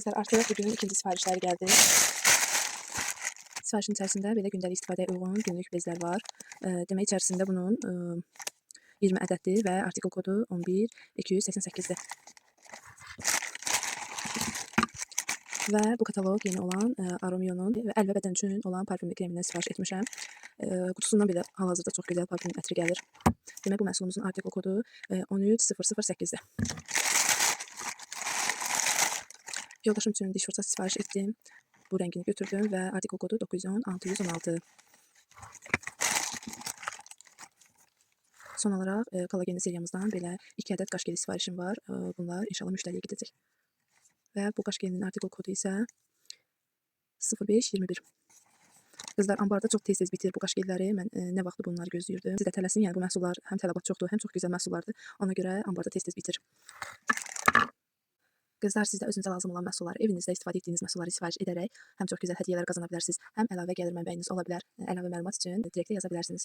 Kızlar artık bugün ikinci sifarişler geldi. Sifarişin içerisinde belə gündəlik istifadəyə uyğun günlük bezlər var. Demək içərisində bunun 20 ədəddir və artikul kodu 11288-dir. Və bu kataloq yeni olan Aromio'nun əl və bədən üçün olan parfümlü kremindən sifariş etmişəm. Qutusundan belə hal-hazırda çox gözəl parfüm ətri gəlir. Demək bu məhsulumuzun artikul kodu 13008-dir. Yoldaşım üçün diş fırçası sifariş etdim. Bu rəngini götürdüm və artikul kodu 910-616. Son olaraq kollagenli seriyamızdan belə 2 ədəd qaş geli sifarişim var. Bunlar inşallah müştəriyə gedəcək. Və bu qaş gelinin artikul kodu isə 0521. Qızlar, ambarda çox tez-tez bitir bu qaş gelləri. Mən nə vaxtı bunları gözləyirdim. Siz də tələsin, yəni bu məhsullar həm tələbat çoxdur, həm çox gözəl məhsullardır. Ona görə ambarda tez-tez bitir. Qızlar, siz də özünüzə lazım olan məhsulları, evinizdə istifadə etdiyiniz məhsulları sifariş edərək həm çox gözəl hədiyyələr qazana bilərsiniz, həm əlavə gəlir mənbəyiniz ola bilər. Əlavə məlumat üçün direktə yaza bilərsiniz.